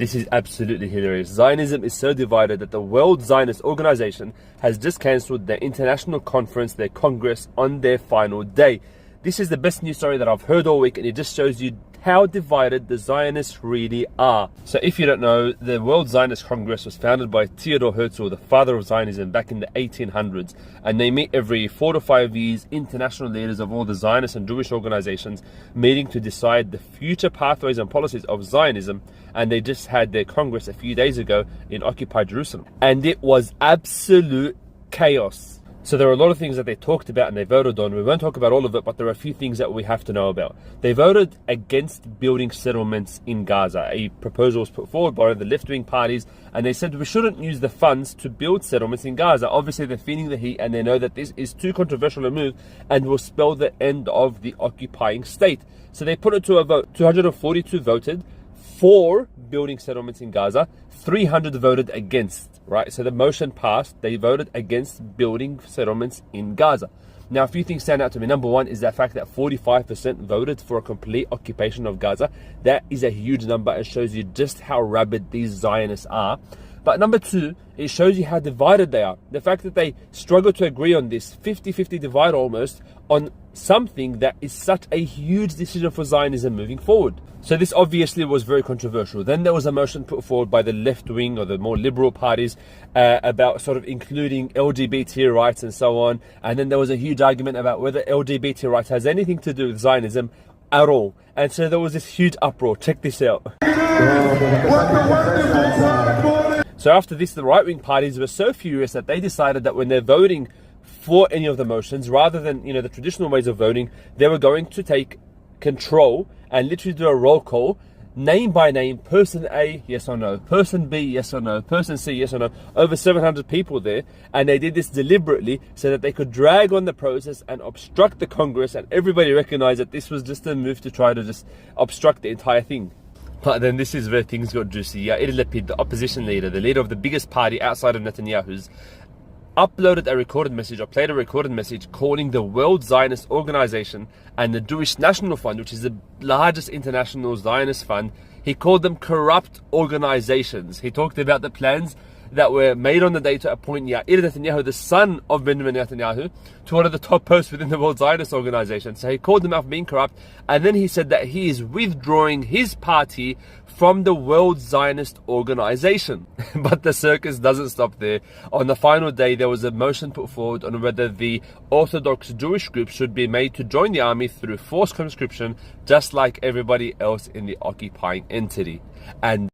This is absolutely hilarious. Zionism is so divided that the World Zionist Organization has just cancelled their international conference, their congress, on their final day. This is the best news story that I've heard all week, and it just shows you how divided the Zionists really are. So if you don't know, the World Zionist Congress was founded by Theodor Herzl, the father of Zionism, back in the 1800s, and they meet every 4 to 5 years, international leaders of all the Zionist and Jewish organizations meeting to decide the future pathways and policies of Zionism. And they just had their congress a few days ago in occupied Jerusalem, and it was absolute chaos. So there are a lot of things that they talked about and they voted on. We won't talk about all of it, but there are a few things that we have to know about. They voted against building settlements in Gaza. A proposal was put forward by one of the left-wing parties, and they said we shouldn't use the funds to build settlements in Gaza. Obviously, they're feeling the heat, and they know that this is too controversial a move and will spell the end of the occupying state. So they put it to a vote. 242 voted for building settlements in Gaza. 300 voted against, right? So the motion passed. They voted against building settlements in Gaza. Now, a few things stand out to me. Number one is the fact that 45% voted for a complete occupation of Gaza. That is a huge number and shows you just how rabid these Zionists are. But number two, it shows you how divided they are. The fact that they struggle to agree on this 50-50 divide almost on something that is such a huge decision for Zionism moving forward. So this obviously was very controversial. Then there was a motion put forward by the left wing or the more liberal parties about sort of including LGBT rights and so on. And then there was a huge argument about whether LGBT rights has anything to do with Zionism at all. And so there was this huge uproar. Check this out. So after this, the right-wing parties were so furious that they decided that when they're voting for any of the motions, rather than, the traditional ways of voting, they were going to take control and literally do a roll call, name by name, person A, yes or no, person B, yes or no, person C, yes or no, over 700 people there. And they did this deliberately so that they could drag on the process and obstruct the Congress, and everybody recognized that this was just a move to try to just obstruct the entire thing. But then this is where things got juicy. Yair Lapid, the opposition leader, the leader of the biggest party outside of Netanyahu's, uploaded a recorded message, or played a recorded message, calling the World Zionist Organization and the Jewish National Fund, which is the largest international Zionist fund, he called them corrupt organizations. He talked about the plans that were made on the day to appoint Yair Netanyahu, the son of Benjamin Netanyahu, to one of the top posts within the World Zionist Organization. So he called them out for being corrupt, and then he said that he is withdrawing his party from the World Zionist Organization. But the circus doesn't stop there. On the final day, there was a motion put forward on whether the Orthodox Jewish group should be made to join the army through forced conscription, just like everybody else in the occupying entity. And